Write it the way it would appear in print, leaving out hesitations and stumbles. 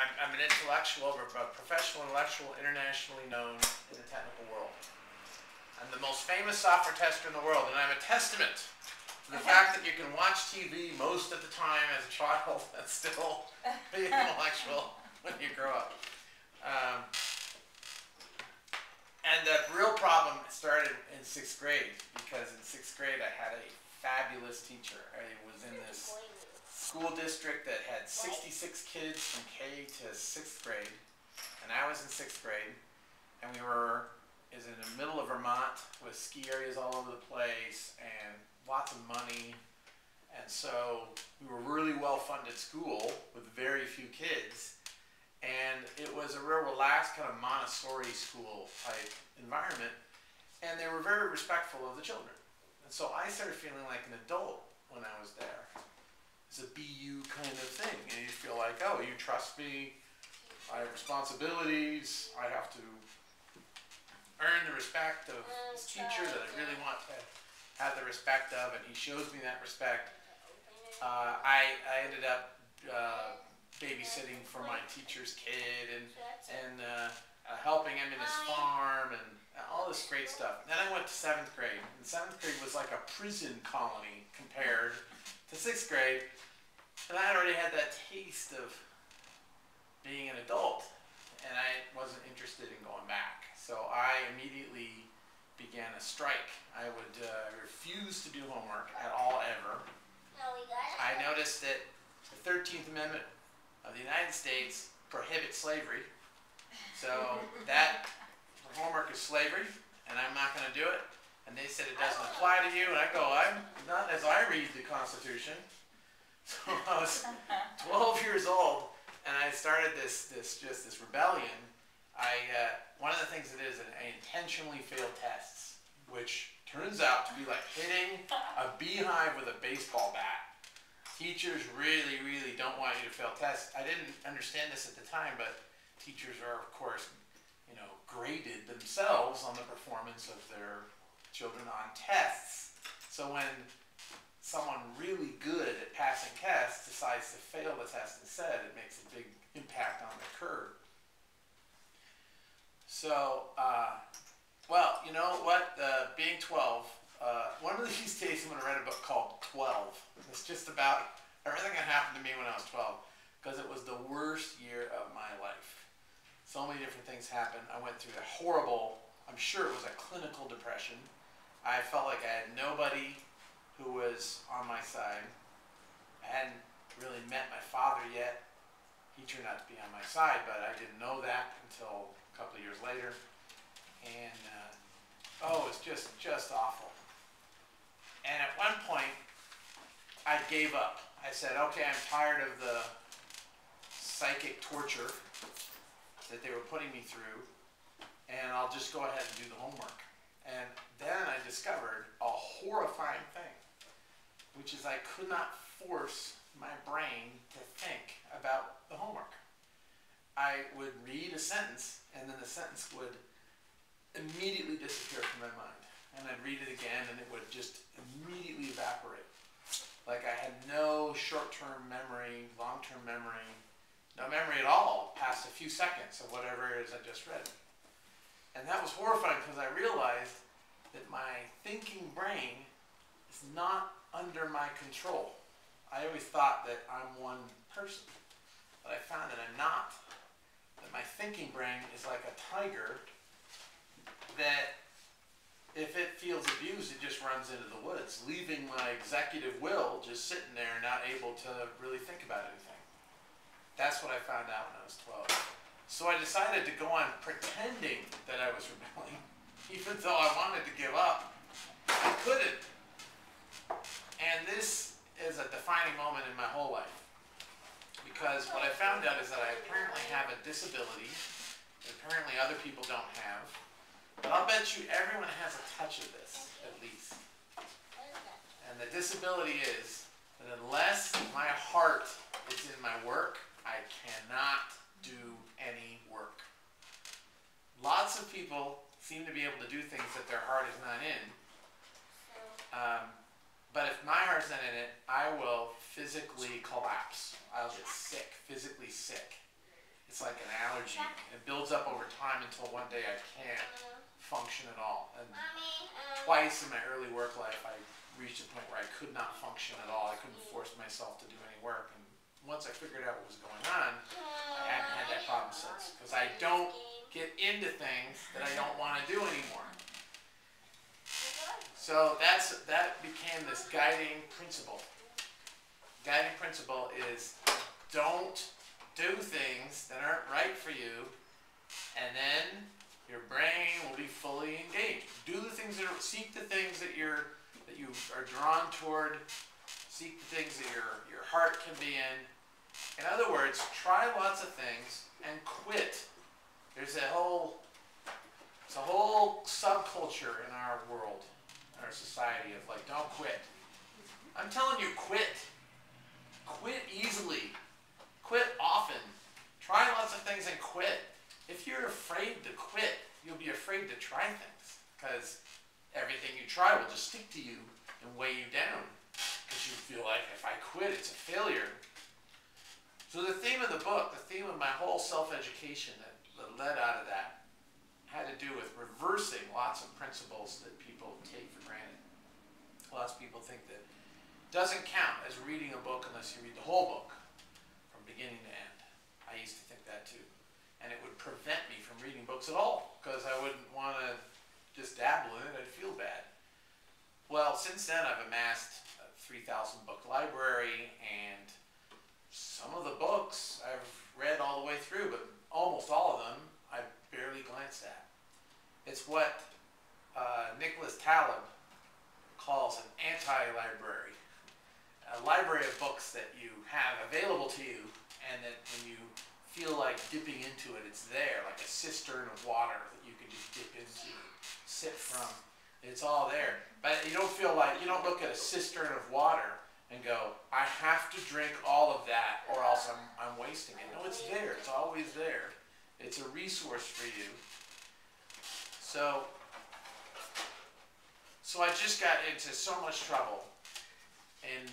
I'm an intellectual, a professional intellectual, internationally known in the technical world. I'm the most famous software tester in the world, and I'm a testament to the fact that you can watch TV most of the time as a child and still be intellectual when you grow up. And the real problem started in 6th grade, because in 6th grade I had a fabulous teacher. I was in this school district that had 66 kids from K to 6th grade, and I was in 6th grade, and we were in the middle of Vermont with ski areas all over the place and lots of money, and so we were really well-funded school with very few kids. And it was a real relaxed kind of Montessori school type environment, and they were very respectful of the children. And so I started feeling like an adult when I was there. It's a BU kind of thing, and you feel like, oh, you trust me, I have responsibilities, I have to earn the respect of this teacher that I really want to have the respect of, and he shows me that respect. I ended up babysitting for my teacher's kid and helping him in his farm and all this great stuff. Then I went to 7th grade, and 7th grade was like a prison colony compared to 6th grade, and I had already had that taste of being an adult, and I wasn't interested in going back. So I immediately began a strike. I would refuse to do homework at all ever. I noticed that the 13th Amendment of the United States prohibits slavery. So that homework is slavery, and I'm not going to do it. And they said it doesn't apply to you, and I go, I'm not as I read the Constitution. So I was 12 years old, and I started this rebellion. One of the things it is, I intentionally failed tests, which turns out to be like hitting a beehive with a baseball bat. Teachers really, really don't want you to fail tests. I didn't understand this at the time, but teachers are, of course, graded themselves on the performance of their children on tests. So when someone really good at passing tests decides to fail the test instead, it makes a big impact on the curve. So, well, you know what? Being 12, one of these days I'm going to write a book called 12. It's just about everything that happened to me when I was 12, because it was the worst year of my life. So many different things happened. I went through a horrible, I'm sure it was a clinical depression. I felt like I had nobody who was on my side. I hadn't really met my father yet. He turned out to be on my side, but I didn't know that until a couple of years later. And, oh, it's just awful. And at one point, I gave up. I said, okay, I'm tired of the psychic torture that they were putting me through, and I'll just go ahead and do the homework. And then I discovered a horrifying thing, which is I could not force my brain to think about the homework. I would read a sentence, and then the sentence would immediately disappear from my mind. And I'd read it again, and it would just immediately evaporate. Like I had no short-term memory, long-term memory, no memory at all past a few seconds of whatever it is I just read. And that was horrifying, because I realized that my thinking brain is not under my control. I always thought that I'm one person, but I found that I'm not. That my thinking brain is like a tiger that if it feels abused, it just runs into the woods, leaving my executive will just sitting there, not able to really think about anything. That's what I found out when I was 12. So I decided to go on pretending that I was rebelling, even though I wanted to give up. I couldn't. And this is a defining moment in my whole life, because what I found out is that I apparently have a disability that apparently other people don't have. But I'll bet you everyone has a touch of this, at least. And the disability is that unless my heart is in my work, I cannot do any work. Lots of people seem to be able to do things that their heart is not in. But if my heart's not in it, I will physically collapse. I'll get sick, physically sick. it's like an allergy. It builds up over time until one day I can't function at all. And twice in my early work life, I reached a point where I could not function at all. I couldn't force myself to do any work. And once I figured out what was going on, I haven't had that problem since. Because I don't get into things that I don't want to do anymore. So that became this guiding principle. Guiding principle is don't do things that aren't right for you, and then your brain will be fully engaged. Do the things seek the things that you are drawn toward. Seek the things that your heart can be in. In other words, try lots of things and quit. There's a whole subculture in our world, in our society of like, don't quit. I'm telling you, quit. Quit easily. Quit often. Try lots of things and quit. If you're afraid to quit, you'll be afraid to try things, because everything you try will just stick to you and weigh you down, because you feel like if I quit, it's a failure. So the theme of the book, the theme of my whole self-education that led out of that, had to do with reversing lots of principles that people take for granted. Lots of people think that it doesn't count as reading a book unless you read the whole book from beginning to end. I used to think that too. And it would prevent me from reading books at all, because I wouldn't want to just dabble in it. I'd feel bad. Well, since then I've amassed a 3,000 book library, and some of the books I've read all the way through, but almost all of them I've barely glanced at. It's what Nicholas Taleb calls an anti-library. A library of books that you have available to you, and that when you feel like dipping into it, it's there, like a cistern of water that you can just dip into, sip from. It's all there. But you don't feel like, you don't look at a cistern of water and go, I have to drink all of that or else I'm wasting it. No, it's there. It's always there. It's a resource for you. So I just got into so much trouble in